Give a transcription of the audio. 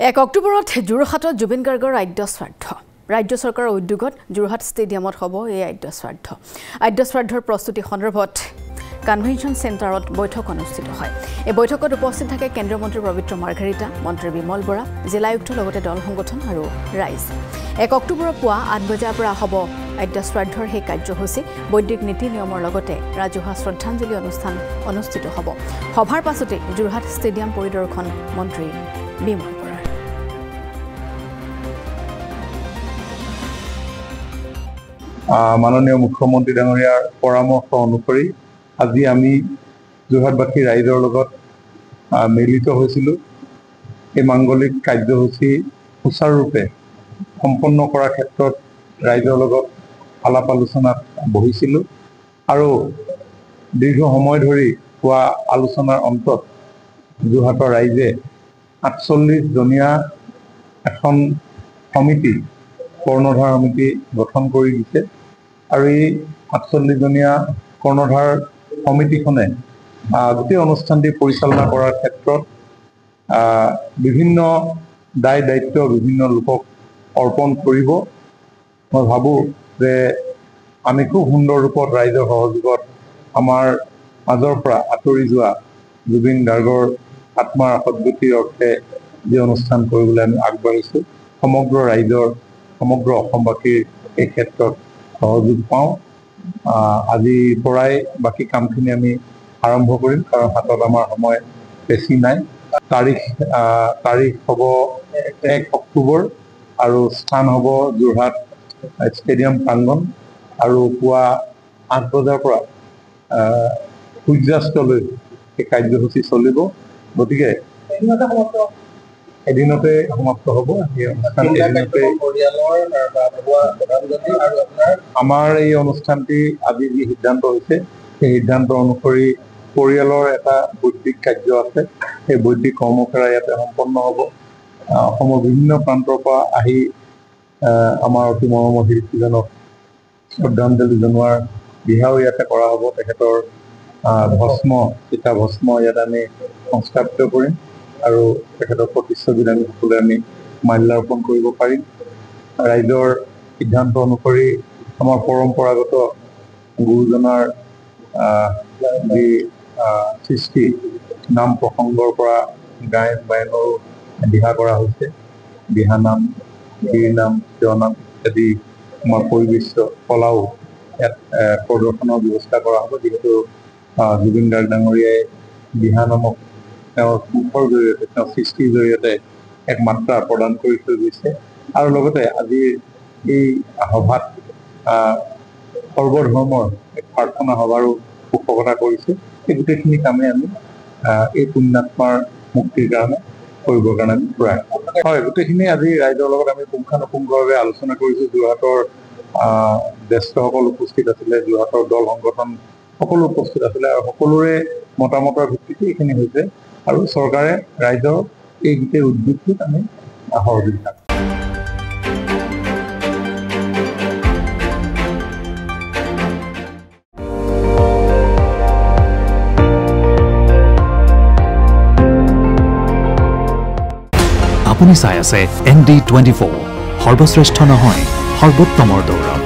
1 অক্টোবৰত যোৰহাটত জুবিন গাৰ্গৰ আদ্য শ্ৰাদ্ধ ৰাজ্য চৰকাৰৰ উদ্যোগত যোৰহাট ষ্টেডিয়ামত হ'ব এই আদ্য শ্ৰাদ্ধৰ প্ৰস্তুতি সন্দৰ্ভত কনভেনশ্যন চেণ্টাৰত বৈঠক অনুষ্ঠিত হয় এই বৈঠকত উপস্থিত থাকে কেন্দ্ৰীয় মন্ত্ৰী পবিত্ৰ মাৰ্ঘেৰিটা মন্ত্ৰী বিমল বৰা জিলা আয়ুক্ত লগতে দল সংগঠন আৰু ৰাইজ 1 অক্টোবৰৰ পুৱা 8 বজাৰ পৰা হ'ব আদ্য শ্ৰাদ্ধৰ সেই কাৰ্যসূচী বৈদিক নীতি নিয়মৰ লগতে ৰাজহুৱা শ্ৰদ্ধাঞ্জলি অনুষ্ঠান অনুষ্ঠিত হ'ব সভাৰ পাছতে যোৰহাট ষ্টেডিয়াম পৰিদৰ্শন মন্ত্ৰী বিমল মাননীয় মুখ্যমন্ত্ৰী ডাঙৰীয়াৰ পৰামৰ্শ অনুসৰি আজি আমি যোৰহাটবাসী ৰাইজৰ লগত মিলিত হৈছিলোঁ এই মাংগলিক কাৰ্যসূচী সুচাৰুৰূপে সম্পন্ন কৰাৰ ক্ষেত্ৰত ৰাইজৰ লগত আলাপ আলোচনাত বহিছিলোঁ আৰু দীৰ্ঘ সময় ধৰি হোৱা আলোচনাৰ অন্তত যোৰহাটৰ ৰাইজে 48 জনীয়া এখন সমিতি কৰ্ণধাৰ সমিতি গঠন কৰি দিছে আৰু এই 48 জনীয়া কৰ্ণধাৰ সমিতিখনে গোটেই অনুষ্ঠানটি পৰিচালনা কৰাৰ ক্ষেত্ৰত বিভিন্ন দায় দায়িত্ব বিভিন্ন লোকক অৰ্পণ কৰিব মই ভাবোঁ যে আমি খুব সুন্দৰ ৰূপত ৰাইজৰ সহযোগত আমাৰ মাজৰ পৰা আঁতৰি যোৱা জুবিন গাৰ্গৰ আত্মাৰ সদ্গতিৰ অৰ্থে যি অনুষ্ঠান কৰিবলৈ আমি আগবাঢ়িছোঁ সমগ্ৰ ৰাইজৰ সমগ্ৰ অসমবাসীৰ এই ক্ষেত্ৰত সহযোগ পাওঁ আজিৰ পৰাই বাকী কামখিনি আমি আৰম্ভ কৰিম কাৰণ হাতত আমাৰ সময় বেছি নাই তাৰিখ হ'ব 1 অক্টোবৰ আৰু স্থান হ'ব যোৰহাট ষ্টেডিয়াম প্ৰাংগণ আৰু পুৱা 8 বজাৰ পৰা সূৰ্যাস্তলৈ এই কাৰ্যসূচী চলিব গতিকে এদিনতে সমাপ্ত হ'ব আমাৰ এই অনুষ্ঠানটি আজি যি সিদ্ধান্ত হৈছে সেই সিদ্ধান্ত অনুসৰি পৰিয়ালৰ এটা বৈদিক কাৰ্য আছে সেই বৈদিক কৰ্মশালা ইয়াতে সম্পন্ন হ'ব অসমৰ বিভিন্ন প্ৰান্তৰ পৰা আহি আমাৰ অতি মৰমৰ শিল্পীজনক শ্ৰদ্ধাঞ্জলি জনোৱাৰ দিহাও ইয়াতে কৰা হ'ব তেখেতৰ চিতা ভস্ম ইয়াত আমি সংস্থাপিত কৰিম আৰু তেখেতৰ প্ৰতিচ্ছবিত আমি সকলোৱে আমি মাল্যাৰ্পণ কৰিব পাৰিম ৰাইজৰ সিদ্ধান্ত অনুসৰি আমাৰ পৰম্পৰাগত গুৰুজনাৰ যি সৃষ্টি নাম প্ৰসংগৰ পৰা গায়ন বায়নৰো দিহা কৰা হৈছে দিহানাম গীৰনাম শিৱনাম ইত্যাদি আমাৰ পৰিবেশ্য কলাও ইয়াত প্ৰদৰ্শনৰ ব্যৱস্থা কৰা হ'ব যিহেতু জুবিন গাৰ্গ ডাঙৰীয়াই দিহানামক তেওঁৰ মুখৰ জৰিয়তে তেওঁৰ সৃষ্টিৰ জৰিয়তে এক মাত্ৰা প্ৰদান কৰি থৈ গৈছে আৰু লগতে আজিৰ এই সভাত সৰ্বধৰ্মৰ এক প্ৰাৰ্থনা সভাৰো পোষকতা কৰিছে এই গোটেইখিনি কামে আমি এই পুণ্যাত্মাৰ মুক্তিৰ কাৰণে কৰিবৰ কাৰণে আমি প্ৰয়াস হয় গোটেইখিনি আজি ৰাইজৰ লগত আমি পুংখানুপুংখভাৱে আলোচনা কৰিছোঁ যোৰহাটৰ জ্যেষ্ঠসকল উপস্থিত আছিলে যোৰহাটৰ দল সংগঠন সকলো উপস্থিত আছিলে আৰু সকলোৰে মতামতৰ ভিত্তিতে এইখিনি হৈছে আৰু চৰকাৰে ৰাইজৰ এই গোটেই উদ্যোগটোত আমি সহযোগিতা আপুনি চাই আছে ND24 সৰ্বশ্ৰেষ্ঠ নহয় সৰ্বোত্তমৰ দৌৰ